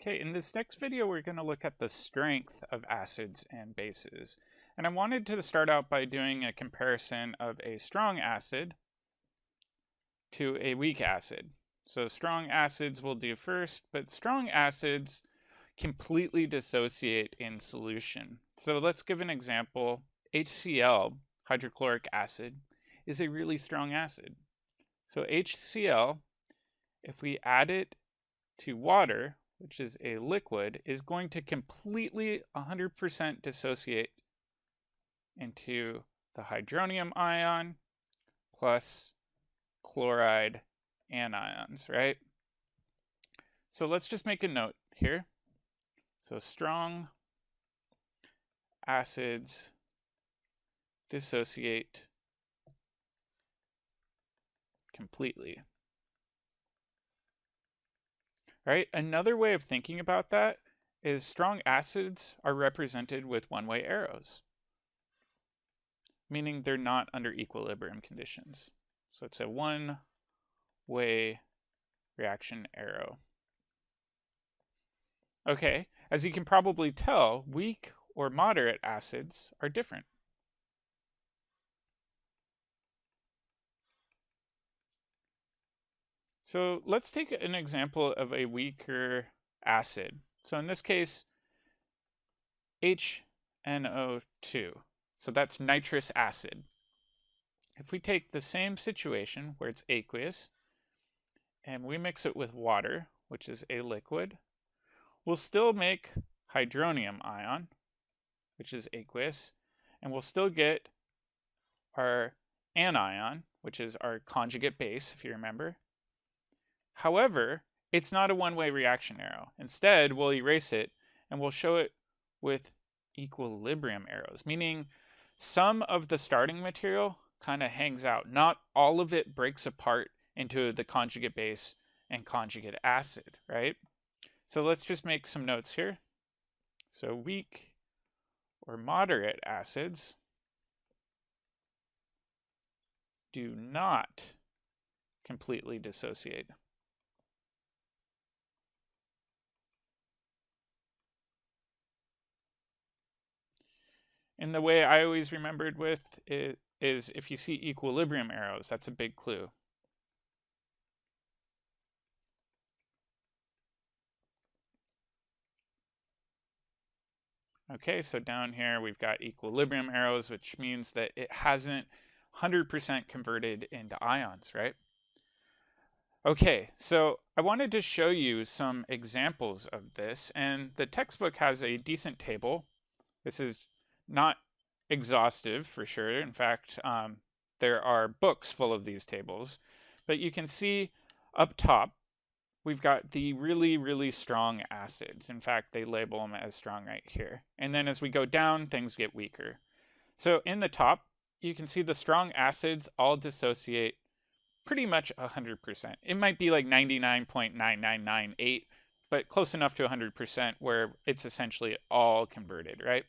Okay, in this next video, we're going to look at the strength of acids and bases. And I wanted to start out by doing a comparison of a strong acid to a weak acid. So strong acids we'll do first, but strong acids completely dissociate in solution. So let's give an example. HCl, hydrochloric acid, is a really strong acid. So HCl, if we add it to water, which is a liquid, is going to completely 100% dissociate into the hydronium ion plus chloride anions, right? So let's just make a note here. So strong acids dissociate completely. Right? Another way of thinking about that is strong acids are represented with one-way arrows, meaning they're not under equilibrium conditions. So it's a one-way reaction arrow. Okay, as you can probably tell, weak or moderate acids are different. So let's take an example of a weaker acid. So in this case, HNO2. So that's nitrous acid. If we take the same situation where it's aqueous and we mix it with water, which is a liquid, we'll still make hydronium ion, which is aqueous, and we'll still get our anion, which is our conjugate base, if you remember. However, it's not a one-way reaction arrow. Instead, we'll erase it and we'll show it with equilibrium arrows, meaning some of the starting material kind of hangs out. Not all of it breaks apart into the conjugate base and conjugate acid, right? So let's just make some notes here. So weak or moderate acids do not completely dissociate. And the way I always remembered with it is if you see equilibrium arrows, that's a big clue. Okay, so down here we've got equilibrium arrows, which means that it hasn't 100% converted into ions, right? Okay, so I wanted to show you some examples of this, and the textbook has a decent table. This is not exhaustive for sure. In fact, there are books full of these tables. But you can see up top, we've got the really, really strong acids. In fact, they label them as strong right here. And then as we go down, things get weaker. So in the top, you can see the strong acids all dissociate pretty much 100%. It might be like 99.9998, but close enough to 100% where it's essentially all converted, right?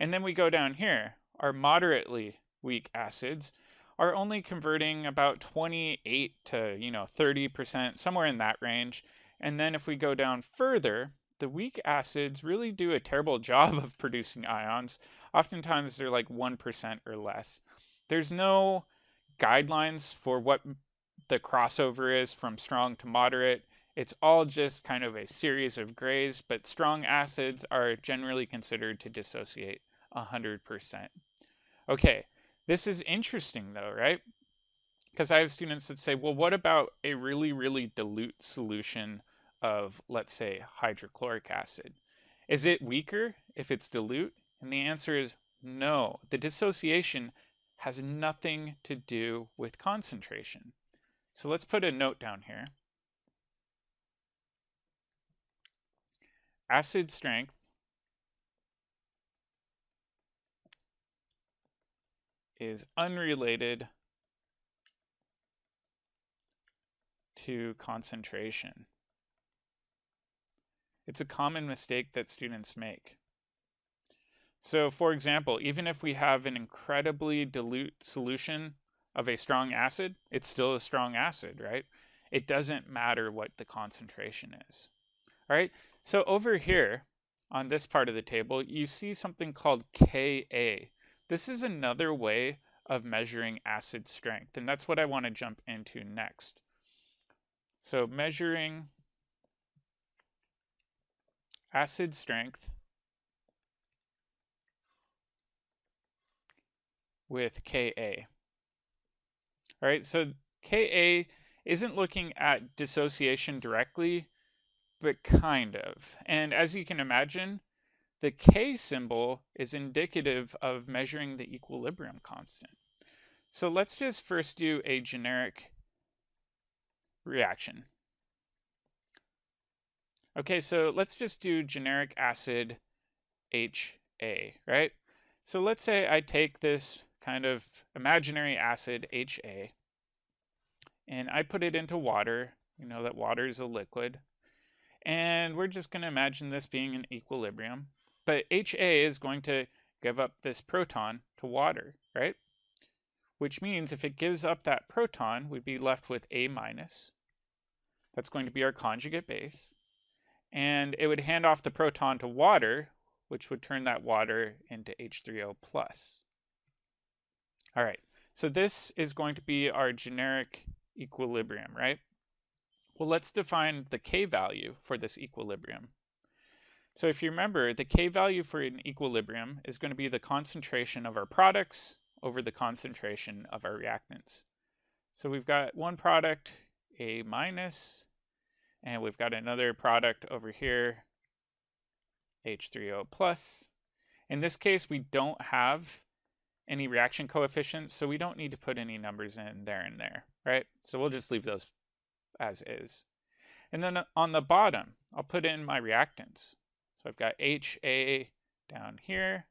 And then we go down here, our moderately weak acids are only converting about 28 to 30%, somewhere in that range. And then if we go down further, the weak acids really do a terrible job of producing ions. Oftentimes they're like 1% or less. There's no guidelines for what the crossover is from strong to moderate. It's all just kind of a series of grays, but strong acids are generally considered to dissociate 100%. Okay, this is interesting though, right? Because I have students that say, well, what about a really, really dilute solution of, let's say, hydrochloric acid? Is it weaker if it's dilute? And the answer is no. The dissociation has nothing to do with concentration. So let's put a note down here. Acid strength is unrelated to concentration. It's a common mistake that students make. So for example, even if we have an incredibly dilute solution of a strong acid, it's still a strong acid, right? It doesn't matter what the concentration is. All right, so over here on this part of the table, you see something called Ka. This is another way of measuring acid strength, and that's what I want to jump into next. So measuring acid strength with Ka. All right, so Ka isn't looking at dissociation directly, but kind of. And as you can imagine, the K symbol is indicative of measuring the equilibrium constant. So let's just first do a generic reaction. Okay, so let's just do generic acid HA, right? So let's say I take this kind of imaginary acid HA and I put it into water. You know that water is a liquid. And we're just going to imagine this being in equilibrium. But HA is going to give up this proton to water, right? Which means if it gives up that proton, we'd be left with A minus. That's going to be our conjugate base. And it would hand off the proton to water, which would turn that water into H3O plus. All right, so this is going to be our generic equilibrium, right? Well, let's define the K value for this equilibrium. So if you remember, the K value for an equilibrium is going to be the concentration of our products over the concentration of our reactants. So we've got one product, A minus, and we've got another product over here, H3O plus. In this case, we don't have any reaction coefficients, so we don't need to put any numbers in there and there, right? So we'll just leave those as is. And then on the bottom, I'll put in my reactants. So I've got HA down here,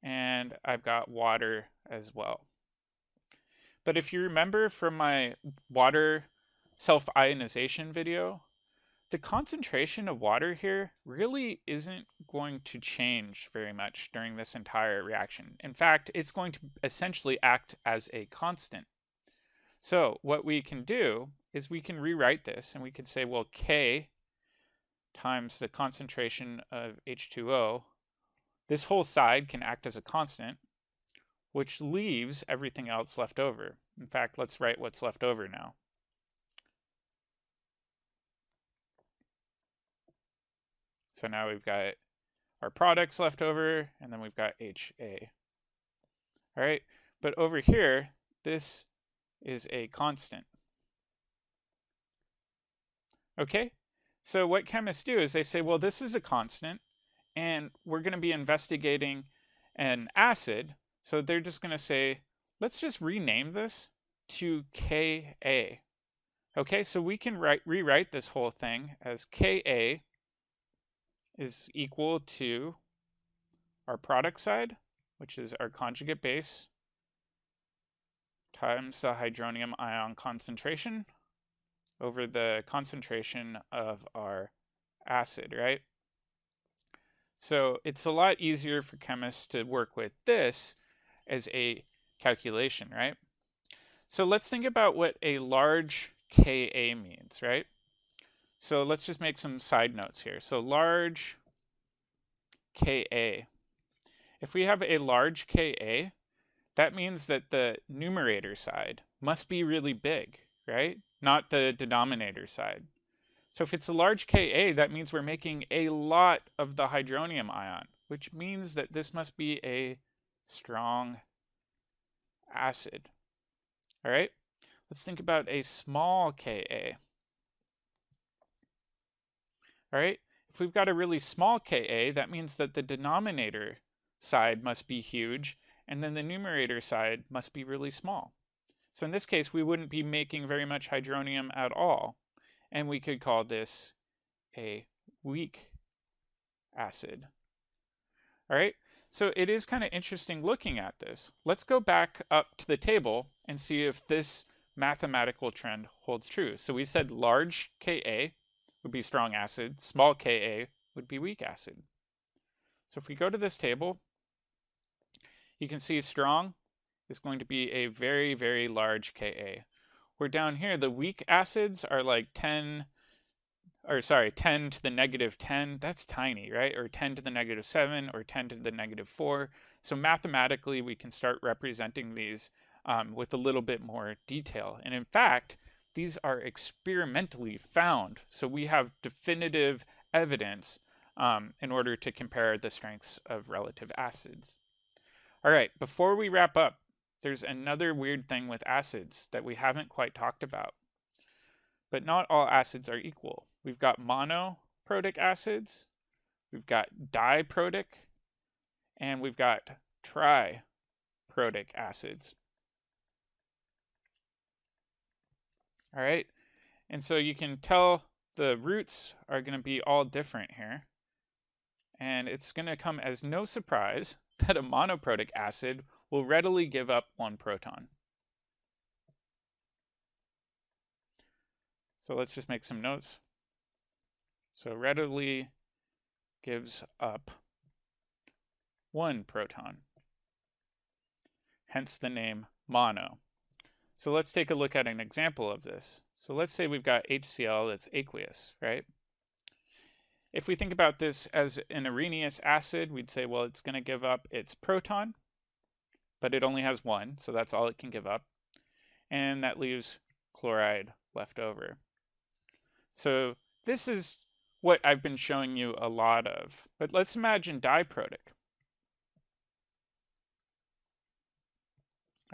and I've got water as well. But if you remember from my water self-ionization video, the concentration of water here really isn't going to change very much during this entire reaction. In fact, it's going to essentially act as a constant. So what we can do is we can rewrite this, and we could say, well, K times the concentration of H2O, this whole side can act as a constant, which leaves everything else left over. In fact, let's write what's left over now. So now we've got our products left over, and then we've got HA. All right, but over here, this is a constant. Okay, so what chemists do is they say, well, this is a constant, and we're going to be investigating an acid. So they're just going to say, let's just rename this to Ka. Okay, so we can rewrite this whole thing as Ka is equal to our product side, which is our conjugate base, times the hydronium ion concentration over the concentration of our acid, right? So it's a lot easier for chemists to work with this as a calculation, right? So let's think about what a large Ka means, right? So let's just make some side notes here. So large Ka. If we have a large Ka, that means that the numerator side must be really big, right? Not the denominator side. So if it's a large Ka, that means we're making a lot of the hydronium ion, which means that this must be a strong acid. All right, let's think about a small Ka. All right, if we've got a really small Ka, that means that the denominator side must be huge, and then the numerator side must be really small. So in this case, we wouldn't be making very much hydronium at all, and we could call this a weak acid. All right, so it is kind of interesting looking at this. Let's go back up to the table and see if this mathematical trend holds true. So we said large Ka would be strong acid, small Ka would be weak acid. So if we go to this table, you can see strong is going to be a very, very large Ka. Where down here, the weak acids are like 10 or sorry, 10 to the negative 10, that's tiny, right? Or 10 to the negative 7 or 10 to the negative 4. So mathematically, we can start representing these with a little bit more detail. And in fact, these are experimentally found. So we have definitive evidence in order to compare the strengths of relative acids. All right, before we wrap up, there's another weird thing with acids that we haven't quite talked about. But not all acids are equal. We've got monoprotic acids, we've got diprotic, and we've got triprotic acids. All right, and so you can tell the roots are going to be all different here. And it's going to come as no surprise that a monoprotic acid will readily give up one proton. So let's just make some notes. So readily gives up one proton, hence the name mono. So let's take a look at an example of this. So let's say we've got HCl that's aqueous, right? If we think about this as an areneous acid, we'd say, well, it's going to give up its proton, but it only has one, so that's all it can give up. And that leaves chloride left over. So this is what I've been showing you a lot of. But let's imagine diprotic.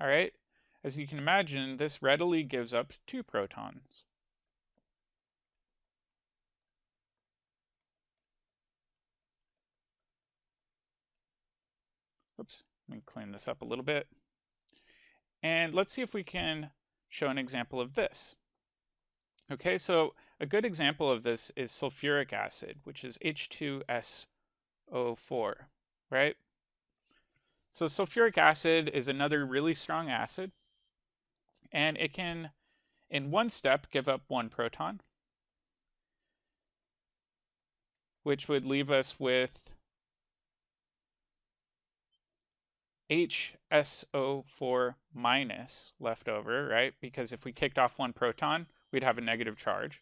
All right, as you can imagine, this readily gives up 2 protons. Oops, let me clean this up a little bit. And let's see if we can show an example of this. Okay, so a good example of this is sulfuric acid, which is H2SO4, right? So sulfuric acid is another really strong acid, and it can, in one step, give up 1 proton, which would leave us with HSO4 minus left over, right? Because if we kicked off 1 proton, we'd have a negative charge.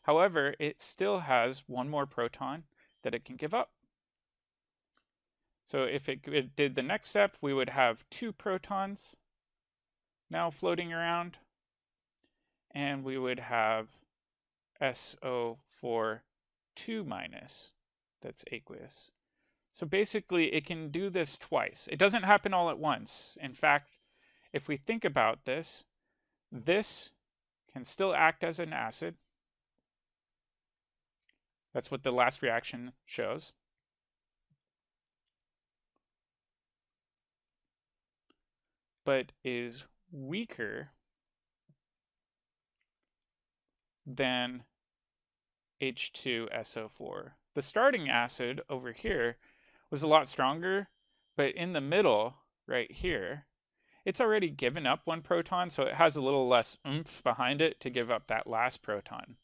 However, it still has 1 more proton that it can give up. So if it did the next step, we would have 2 protons now floating around, and we would have SO4 2 minus that's aqueous. So basically, it can do this twice. It doesn't happen all at once. In fact, if we think about this, this can still act as an acid. That's what the last reaction shows. But is weaker than H2SO4. The starting acid over here was a lot stronger, but in the middle, right here, it's already given up 1 proton, so it has a little less oomph behind it to give up that last proton.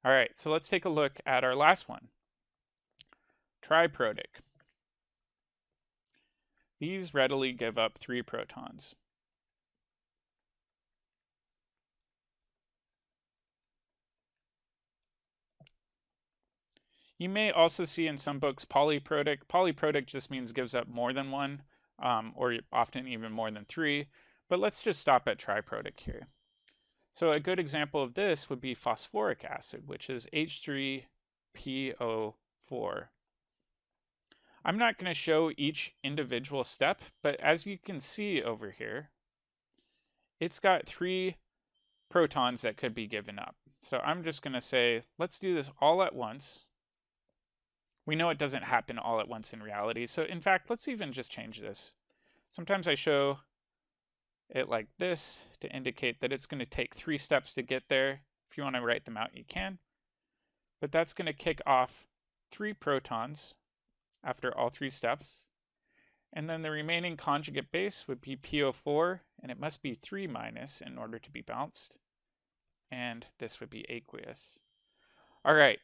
All right, so let's take a look at our last one, triprotic. These readily give up 3 protons. You may also see in some books polyprotic. Polyprotic just means gives up more than 1, or often even more than 3. But let's just stop at triprotic here. So a good example of this would be phosphoric acid, which is H3PO4. I'm not going to show each individual step, but as you can see over here, it's got 3 protons that could be given up. So I'm just going to say, let's do this all at once. We know it doesn't happen all at once in reality. So in fact, let's even just change this. Sometimes I show it like this to indicate that it's going to take 3 steps to get there. If you want to write them out, you can. But that's going to kick off 3 protons after all 3 steps. And then the remaining conjugate base would be PO4, and it must be 3 minus in order to be balanced. And this would be aqueous. All right,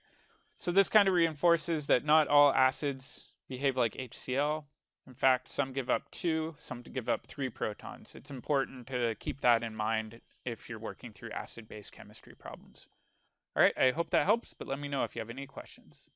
so this kind of reinforces that not all acids behave like HCl. In fact, some give up 2, some give up 3 protons. It's important to keep that in mind if you're working through acid-base chemistry problems. All right, I hope that helps, but let me know if you have any questions.